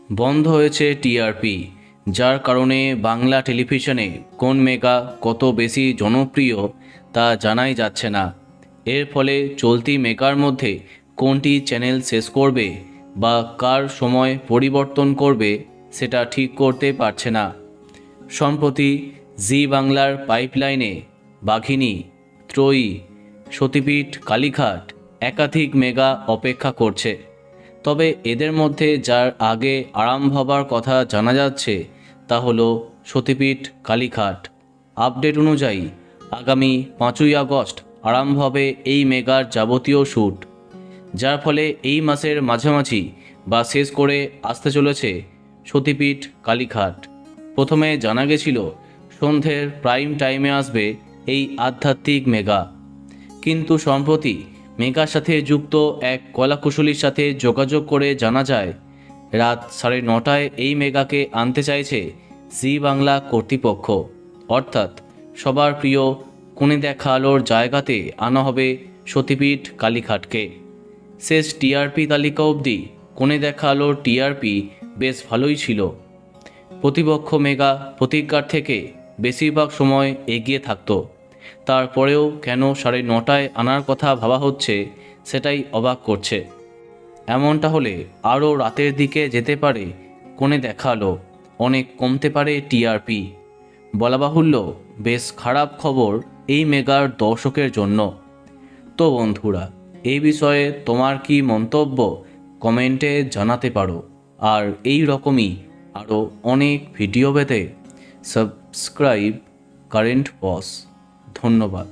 বন্ধ হয়েছে টিআরপি, যার কারণে বাংলা টেলিভিশনে কোন মেগা কত বেশি জনপ্রিয় তা জানাই যাচ্ছে না। এর ফলে চলতি মেগার মধ্যে কোনটি চ্যানেল শেষ করবে বা কার সময় পরিবর্তন করবে সেটা ঠিক করতে পারছে না। সম্প্রতি জি বাংলার পাইপলাইনে বাঘিনী, ত্রয়ী, সতীপীঠ, কালীঘাট একাধিক মেগা অপেক্ষা করছে। তবে এদের মধ্যে যার আগে আরম্ভ হবার কথা জানা যাচ্ছে তা হলো সতীপীঠ কালীঘাট। আপডেট অনুযায়ী আগামী 5ই আগস্ট আরম্ভ হবে এই মেগার যাবতীয় শ্যুট, যার ফলে এই মাসের মাঝামাঝি বা শেষ করে আসতে চলেছে সতীপীঠ কালীঘাট। প্রথমে জানা গেছিল সন্ধ্যের প্রাইম টাইমে আসবে এই আধ্যাত্মিক মেগা, কিন্তু সম্প্রতি মেগার সাথে যুক্ত এক কলাকুশলীর সাথে যোগাযোগ করে জানা যায় রাত 9:30টায় এই মেগাকে আনতে চাইছে জি বাংলা কর্তৃপক্ষ। অর্থাৎ সবার প্রিয় কোণে দেখা আলোর জায়গাতে আনা হবে সতীপীঠ কালীঘাটকে। শেষ টিআরপি তালিকা অবধি কোণে দেখা আলোর টিআরপি বেশ ভালোই ছিল। প্রতিপক্ষ মেগা প্রতিজ্ঞার থেকে বেশিরভাগ সময় এগিয়ে থাকতো, তারপরেও কেন 9:30টায় আনার কথা ভাবা হচ্ছে সেটাই অবাক করছে। এমনটা হলে আরও রাতের দিকে যেতে পারে কোণে দেখালো, অনেক কমতে পারে টিআরপি। বলা বাহুল্য বেশ খারাপ খবর এই মেগার দর্শকের জন্য। তো বন্ধুরা, এই বিষয়ে তোমার কি মন্তব্য কমেন্টে জানাতে পারো। আর এই রকমই আরও অনেক ভিডিও পেতে সাবস্ক্রাইব কারেন্ট বস। ধন্যবাদ।